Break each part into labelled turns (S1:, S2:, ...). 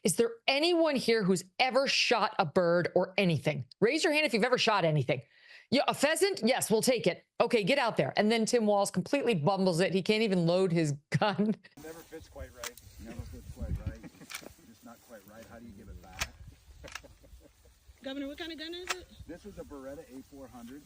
S1: Is there anyone here who's ever shot a bird or anything? Raise your hand if you've ever shot anything. Yeah, a pheasant? Yes, we'll take it. Okay, get out there. And then Tim Walz completely bumbles it. He can't even load his gun.
S2: It never fits quite right. Never fits quite right. Just not quite right. How do you give it back?
S3: Governor, what kind of gun is it?
S2: This is a Beretta A400.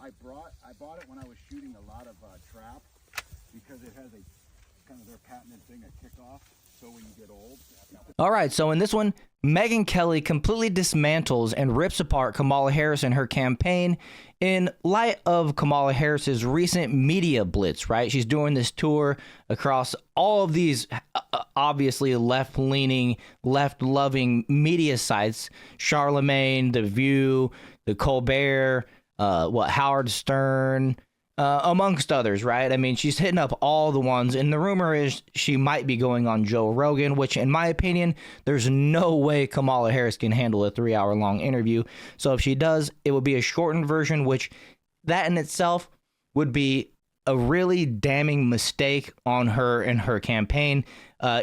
S2: I bought it when I was shooting a lot of trap because it has a kind of their patented thing, a kickoff. So when you get old.
S4: All right, so in this one, Megyn Kelly completely dismantles and rips apart Kamala Harris and her campaign in light of Kamala Harris's recent media blitz, right? She's doing this tour across all of these obviously left-leaning, left-loving media sites, Charlemagne, The View, The Colbert, Howard Stern, amongst others, right? I mean, she's hitting up all the ones, and the rumor is she might be going on Joe Rogan, which, in my opinion, there's no way Kamala Harris can handle a 3-hour-long interview. So if she does, it would be a shortened version, which that in itself would be a really damning mistake on her and her campaign.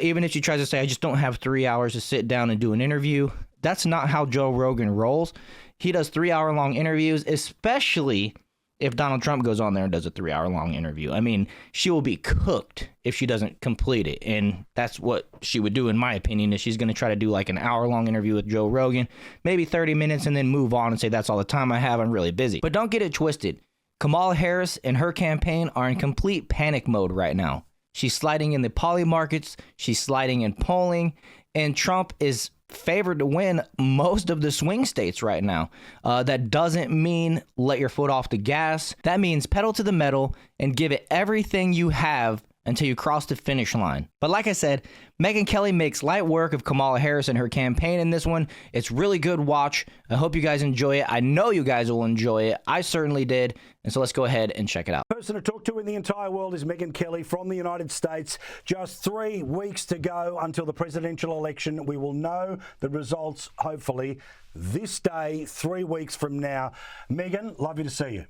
S4: Even if she tries to say, I just don't have 3 hours to sit down and do an interview, that's not how Joe Rogan rolls. He does 3-hour-long interviews, especially if Donald Trump goes on there and does a 3-hour-long interview. I mean, she will be cooked if she doesn't complete it. And that's what she would do, in my opinion, is she's going to try to do like an hour-long interview with Joe Rogan, maybe 30 minutes, and then move on and say, that's all the time I have, I'm really busy. But don't get it twisted. Kamala Harris and her campaign are in complete panic mode right now. She's sliding in the poly markets, she's sliding in polling, and Trump is favored to win most of the swing states right now. That doesn't mean let your foot off the gas. That means pedal to the metal and give it everything you have until you cross the finish line. But like I said, Megyn Kelly makes light work of Kamala Harris and her campaign in this one. It's really good watch. I hope you guys enjoy it. I know you guys will enjoy it. I certainly did. And so let's go ahead and check it out.
S5: The person to talk to in the entire world is Megyn Kelly from the United States. Just 3 weeks to go until the presidential election. We will know the results, hopefully, this day, 3 weeks from now. Megyn, lovely to see you.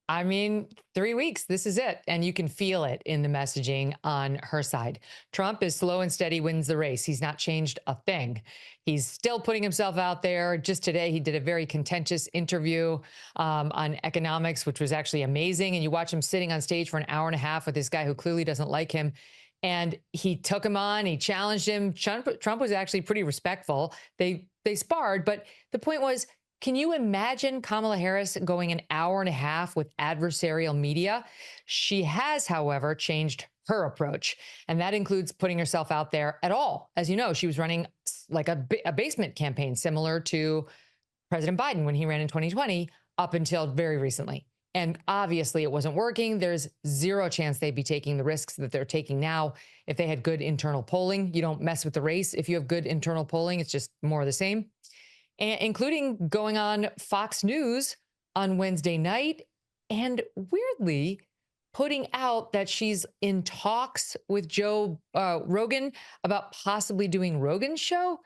S1: I mean, 3 weeks, this is it. And you can feel it in the messaging on her side. Trump is slow and steady, wins the race. He's not changed a thing. He's still putting himself out there. Just today, he did a very contentious interview on economics, which was actually amazing. And you watch him sitting on stage for an hour and a half with this guy who clearly doesn't like him. And he took him on, he challenged him. Trump was actually pretty respectful. They sparred, but the point was, can you imagine Kamala Harris going an hour and a half with adversarial media? She has, however, changed her approach, and that includes putting herself out there at all. As you know, she was running like a basement campaign similar to President Biden when he ran in 2020 up until very recently. And obviously it wasn't working. There's zero chance they'd be taking the risks that they're taking now if they had good internal polling. You don't mess with the race if you have good internal polling. It's just more of the same. Including going on Fox News on Wednesday night and weirdly putting out that she's in talks with Joe Rogan about possibly doing Rogan's show,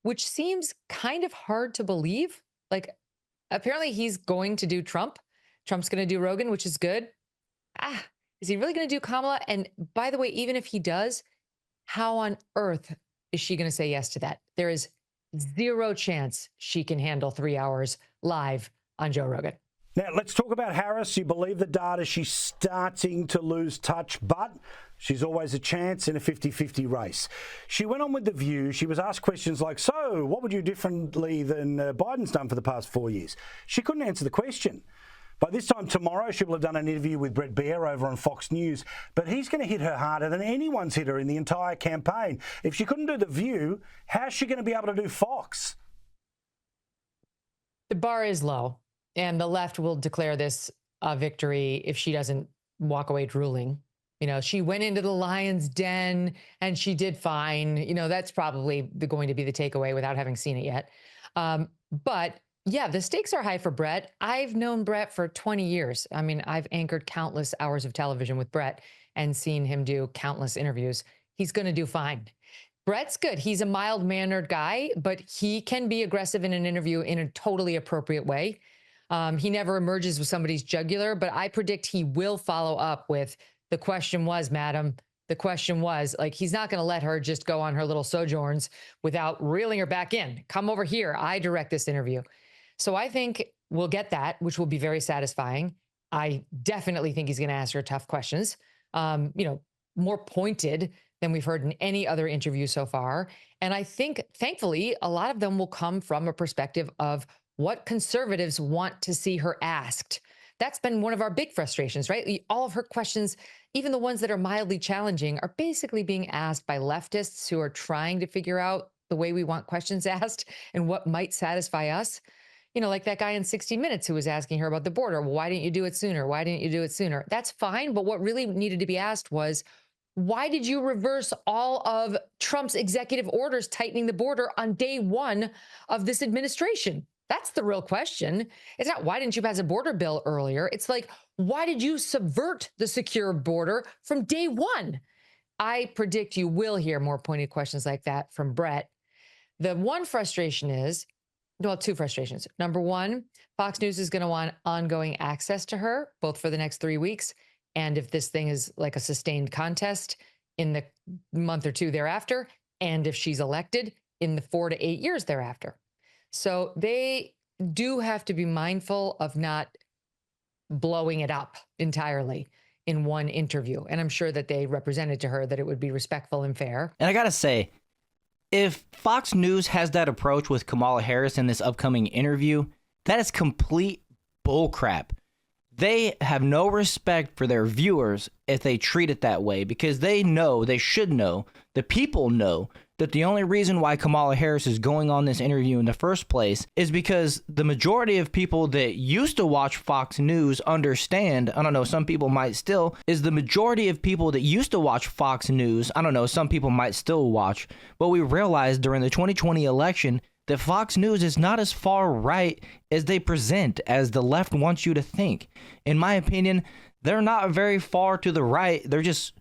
S1: which seems kind of hard to believe. Like, apparently he's going to do Trump. Trump's going to do Rogan, which is good. Is he really going to do Kamala? And by the way, even if he does, how on earth is she going to say yes to that? There is zero chance she can handle 3 hours live on Joe Rogan.
S5: Now, let's talk about Harris. You believe the data. She's starting to lose touch, but she's always a chance in a 50-50 race. She went on with The View. She was asked questions like, so what would you do differently than Biden's done for the past 4 years? She couldn't answer the question. By this time tomorrow, she will have done an interview with Brett Baier over on Fox News, but he's going to hit her harder than anyone's hit her in the entire campaign. If she couldn't do The View, how's she going to be able to do Fox?
S1: The bar is low, and the left will declare this a victory if she doesn't walk away drooling. You know, she went into the lion's den and she did fine. You know, that's probably going to be the takeaway without having seen it yet. But yeah, the stakes are high for Brett. I've known Brett for 20 years. I mean, I've anchored countless hours of television with Brett and seen him do countless interviews. He's going to do fine. Brett's good. He's a mild-mannered guy, but he can be aggressive in an interview in a totally appropriate way. He never emerges with somebody's jugular, but I predict he will follow up with, the question was, madam, the question was, like, he's not going to let her just go on her little sojourns without reeling her back in. Come over here. I direct this interview. So I think we'll get that, which will be very satisfying. I definitely think he's going to ask her tough questions, more pointed than we've heard in any other interview so far. And I think, thankfully, a lot of them will come from a perspective of what conservatives want to see her asked. That's been one of our big frustrations, right? All of her questions, even the ones that are mildly challenging, are basically being asked by leftists who are trying to figure out the way we want questions asked and what might satisfy us. Like that guy in 60 Minutes who was asking her about the border. Well, why didn't you do it sooner? Why didn't you do it sooner? That's fine. But what really needed to be asked was, why did you reverse all of Trump's executive orders tightening the border on day one of this administration? That's the real question. It's not, why didn't you pass a border bill earlier? It's like, why did you subvert the secure border from day one? I predict you will hear more pointed questions like that from Brett. The one frustration is, well, two frustrations. Number one, Fox News is going to want ongoing access to her, both for the next 3 weeks, and if this thing is like a sustained contest, in the month or two thereafter, and if she's elected, in the 4 to 8 years thereafter. So they do have to be mindful of not blowing it up entirely in one interview. And I'm sure that they represented to her that it would be respectful and fair.
S4: And I got to say, if Fox News has that approach with Kamala Harris in this upcoming interview, that is complete bullcrap. They have no respect for their viewers if they treat it that way, because they should know, the people know, that the only reason why Kamala Harris is going on this interview in the first place is because the majority of people that used to watch Fox News understand, I don't know, some people might still, is the majority of people that used to watch Fox News, I don't know, some people might still watch, but we realized during the 2020 election that Fox News is not as far right as they present, as the left wants you to think. In my opinion, they're not very far to the right. They're just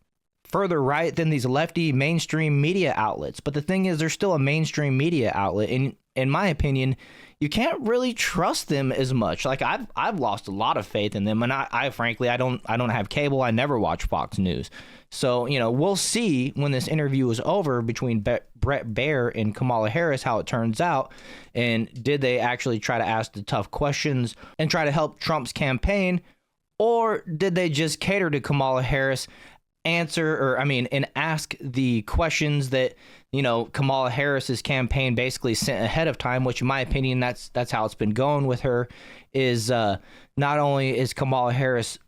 S4: further right than these lefty mainstream media outlets. But the thing is, they're still a mainstream media outlet. And in my opinion, you can't really trust them as much. Like I've lost a lot of faith in them. And I frankly, I don't have cable. I never watch Fox News. So, we'll see when this interview is over between Brett Baier and Kamala Harris, how it turns out. And did they actually try to ask the tough questions and try to help Trump's campaign? Or did they just cater to Kamala Harris, and ask the questions that, Kamala Harris's campaign basically sent ahead of time, which in my opinion, that's how it's been going with her, is not only is Kamala Harris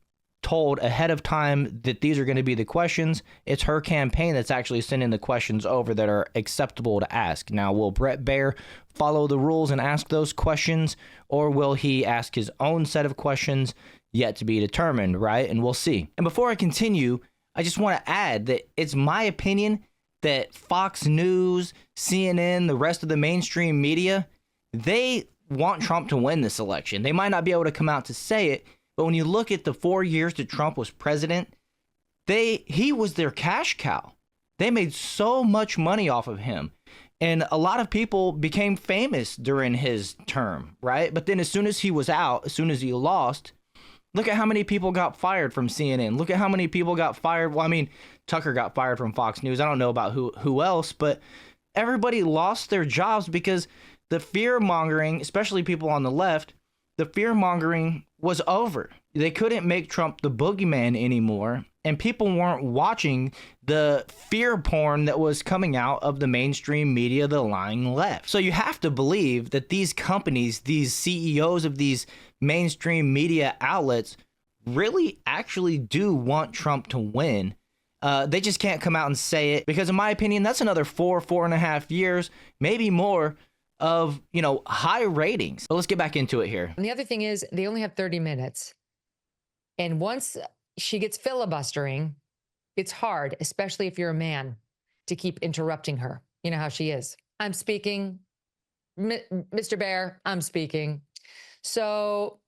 S4: told ahead of time that these are going to be the questions, it's her campaign that's actually sending the questions over that are acceptable to ask. Now, will Brett Baier follow the rules and ask those questions, or will he ask his own set of questions? Yet to be determined, right? And we'll see. And before I continue, I just want to add that it's my opinion that Fox News, CNN, the rest of the mainstream media, they want Trump to win this election. They might not be able to come out to say it, but when you look at the 4 years that Trump was president, he was their cash cow. They made so much money off of him. And a lot of people became famous during his term, right? But then as soon as he was out, as soon as he lost, look at how many people got fired from CNN. Look at how many people got fired. Well, I mean, Tucker got fired from Fox News. I don't know about who else, but everybody lost their jobs because the fear-mongering, especially people on the left, the fear-mongering was over. They couldn't make Trump the boogeyman anymore, and people weren't watching the fear porn that was coming out of the mainstream media, the lying left. So you have to believe that these companies, these CEOs of these mainstream media outlets really actually do want Trump to win. They just can't come out and say it because, in my opinion, that's another 4.5 years, maybe more, of, high ratings. But let's get back into it here.
S1: And the other thing is, they only have 30 minutes. And once she gets filibustering, it's hard, especially if you're a man, to keep interrupting her. You know how she is. I'm speaking. Mr. Baier, I'm speaking. So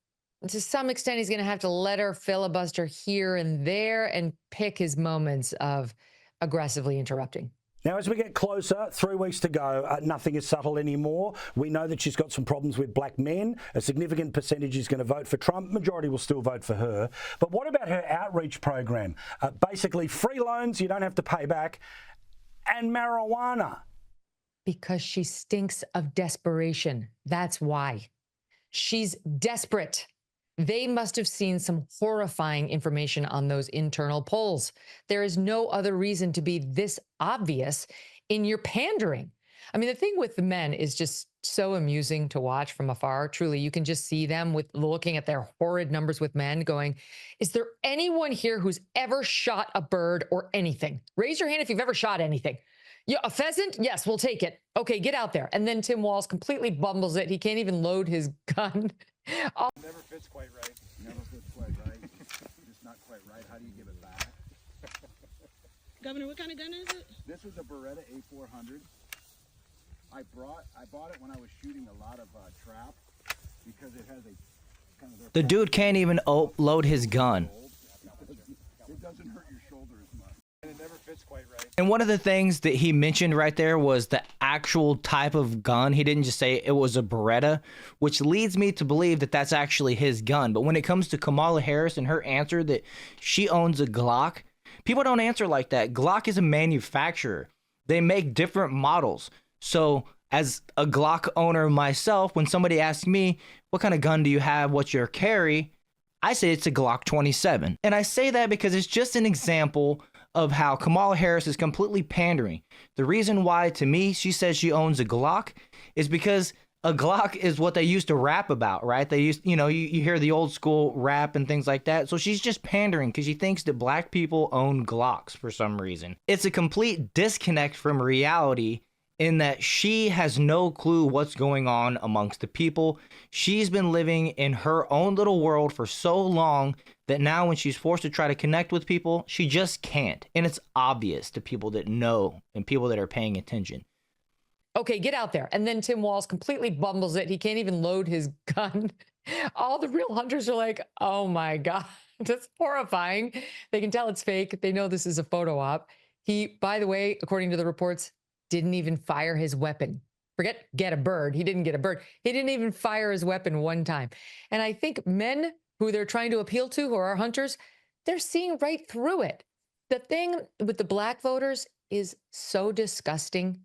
S1: to some extent, he's going to have to let her filibuster here and there and pick his moments of aggressively interrupting.
S5: Now, as we get closer, 3 weeks to go, nothing is subtle anymore. We know that she's got some problems with black men. A significant percentage is going to vote for Trump. Majority will still vote for her. But what about her outreach program? Basically, free loans you don't have to pay back, and marijuana.
S1: Because she stinks of desperation. That's why. She's desperate. They must have seen some horrifying information on those internal polls. There is no other reason to be this obvious in your pandering. I mean, the thing with the men is just so amusing to watch from afar. Truly, you can just see them with looking at their horrid numbers with men going, is there anyone here who's ever shot a bird or anything? Raise your hand if you've ever shot anything. Yeah, a pheasant? Yes, we'll take it. Okay, get out there. And then Tim Walz completely bumbles it. He can't even load his gun.
S2: Never fits quite right. Never fits quite right. Just not quite right. How do you give it back?
S3: Governor, what kind of gun is it?
S2: This is a Beretta A400. I bought it when I was shooting a lot of trap because it has a kind of...
S4: The dude can't even load his gun.
S2: It doesn't hurt your shoulder as much. And it never fits quite right.
S4: And one of the things that he mentioned right there was the actual type of gun. He didn't just say it was a Beretta, which leads me to believe that that's actually his gun. But when it comes to Kamala Harris and her answer that she owns a Glock, people don't answer like that. Glock is a manufacturer. They make different models. So as a Glock owner myself, when somebody asks me, what kind of gun do you have? What's your carry? I say it's a Glock 27. And I say that because it's just an example of how Kamala Harris is completely pandering. The reason why, to me, she says she owns a Glock is because a Glock is what they used to rap about, right? They used, you hear the old school rap and things like that. So she's just pandering because she thinks that black people own Glocks for some reason. It's a complete disconnect from reality in that she has no clue what's going on amongst the people. She's been living in her own little world for so long that now when she's forced to try to connect with people, she just can't. And it's obvious to people that know and people that are paying attention.
S1: Okay, get out there. And then Tim Walz completely bumbles it. He can't even load his gun. All the real hunters are like, oh my God, that's horrifying. They can tell it's fake. They know this is a photo op. He, by the way, according to the reports, didn't even fire his weapon. Forget get a bird. He didn't get a bird. He didn't even fire his weapon one time. And I think men who they're trying to appeal to, who are hunters, they're seeing right through it. The thing with the black voters is so disgusting.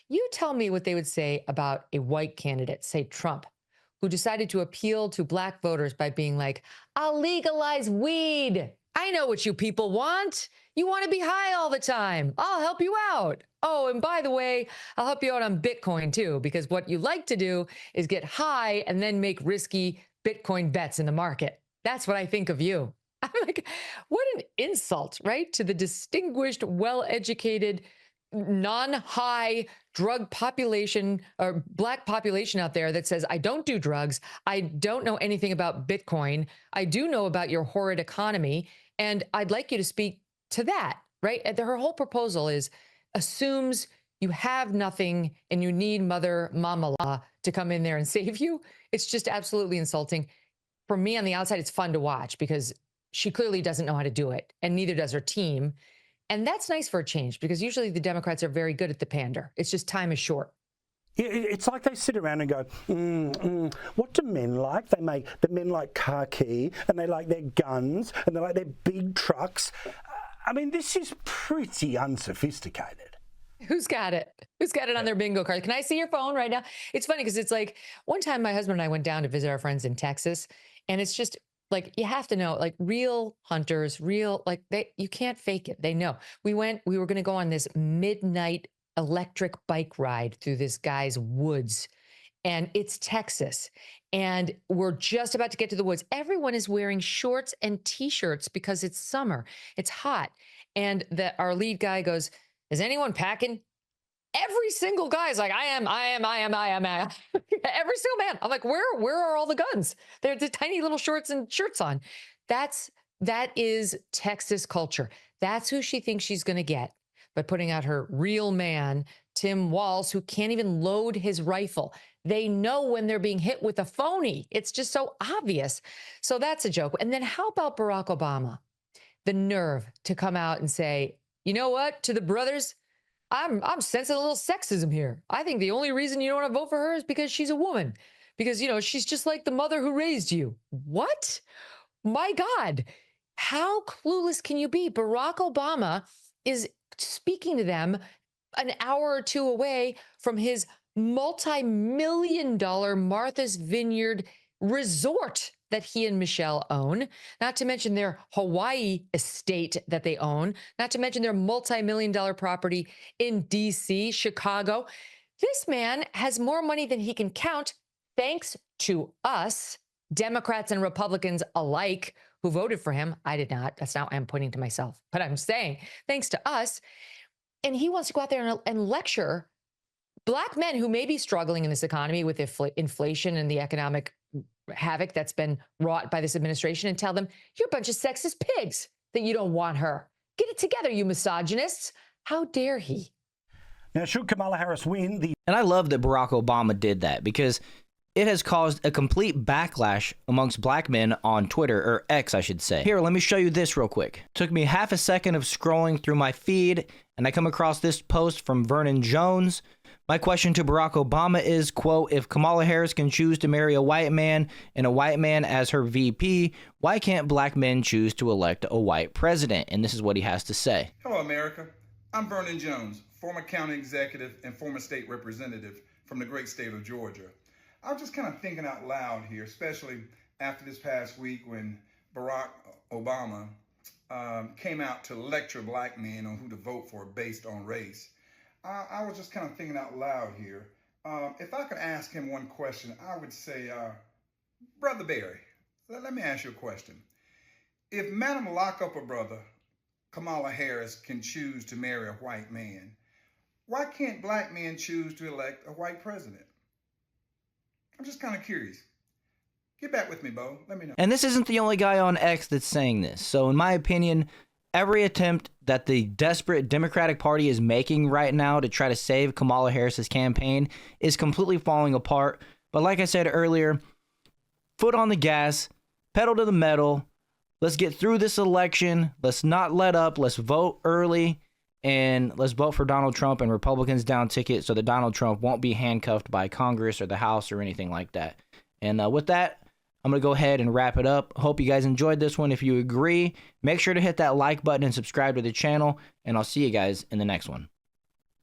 S1: You tell me what they would say about a white candidate, say Trump, who decided to appeal to black voters by being like, I'll legalize weed. I know what you people want. You want to be high all the time. I'll help you out. Oh, and by the way, I'll help you out on Bitcoin too, because what you like to do is get high and then make risky Bitcoin bets in the market. That's what I think of you. I'm like, what an insult, right? To the distinguished, well-educated, non-high drug population or black population out there that says, I don't do drugs. I don't know anything about Bitcoin. I do know about your horrid economy. And I'd like you to speak to that, right? And her whole proposal assumes you have nothing and you need Mama Law to come in there and save you. It's just absolutely insulting. For me on the outside, it's fun to watch because she clearly doesn't know how to do it, and neither does her team. And that's nice for a change because usually the Democrats are very good at the pander. It's just time is short.
S5: It's like they sit around and go, what do men like? The men like khaki, and they like their guns, and they like their big trucks. I mean, this is pretty unsophisticated.
S1: Who's got it? Who's got it on their bingo card? Can I see your phone right now? It's funny because it's like one time my husband and I went down to visit our friends in Texas, and it's just like, you have to know, like real hunters, you can't fake it. They know. We were going to go on this midnight electric bike ride through this guy's woods, and it's Texas. And we're just about to get to the woods. Everyone is wearing shorts and T-shirts because it's summer. It's hot. And our lead guy goes, is anyone packing? Every single guy is like, I am. Every single man. I'm like, where are all the guns? They're the tiny little shorts and shirts on. That is Texas culture. That's who she thinks she's going to get by putting out her real man, Tim Walz, who can't even load his rifle. They know when they're being hit with a phony. It's just so obvious. So that's a joke. And then how about Barack Obama? The nerve to come out and say, you know what, to the brothers, I'm sensing a little sexism here. I think the only reason you don't want to vote for her is because she's a woman. Because, she's just like the mother who raised you. What? My God. How clueless can you be? Barack Obama is speaking to them an hour or two away from his multi-million-dollar Martha's Vineyard resort that he and Michelle own, not to mention their Hawaii estate that they own, not to mention their multi-million-dollar property in DC, Chicago. This man has more money than he can count, thanks to us, Democrats and Republicans alike, who voted for him. I did not. That's not why I'm pointing to myself. But I'm saying, thanks to us. And he wants to go out there and lecture Black men who may be struggling in this economy with inflation and the economic havoc that's been wrought by this administration, and tell them, you're a bunch of sexist pigs that you don't want her. Get it together, you misogynists. How dare he?
S5: Now, should Kamala Harris win the...
S4: And I love that Barack Obama did that, because it has caused a complete backlash amongst black men on Twitter, or X, I should say. Here, let me show you this real quick. Took me half a second of scrolling through my feed, and I come across this post from Vernon Jones. My question to Barack Obama is, quote, if Kamala Harris can choose to marry a white man and a white man as her VP, why can't black men choose to elect a white president? And this is what he has to say.
S6: Hello, America. I'm Vernon Jones, former county executive and former state representative from the great state of Georgia. I was just kind of thinking out loud here, especially after this past week when Barack Obama came out to lecture black men on who to vote for based on race. I was just kind of thinking out loud here. If I could ask him one question, I would say, Brother Barry, let me ask you a question. If Madam Lock-Up-A Brother, Kamala Harris, can choose to marry a white man, why can't black men choose to elect a white president? I'm just kind of curious. Get back with me, Bo. Let me know.
S4: And this isn't the only guy on X that's saying this. So in my opinion, every attempt that the desperate Democratic Party is making right now to try to save Kamala Harris's campaign is completely falling apart. But like I said earlier, foot on the gas, pedal to the metal. Let's get through this election. Let's not let up. Let's vote early. And let's vote for Donald Trump and Republicans down ticket so that Donald Trump won't be handcuffed by Congress or the House or anything like that. And with that, I'm going to go ahead and wrap it up. Hope you guys enjoyed this one. If you agree, make sure to hit that like button and subscribe to the channel. And I'll see you guys in the next one.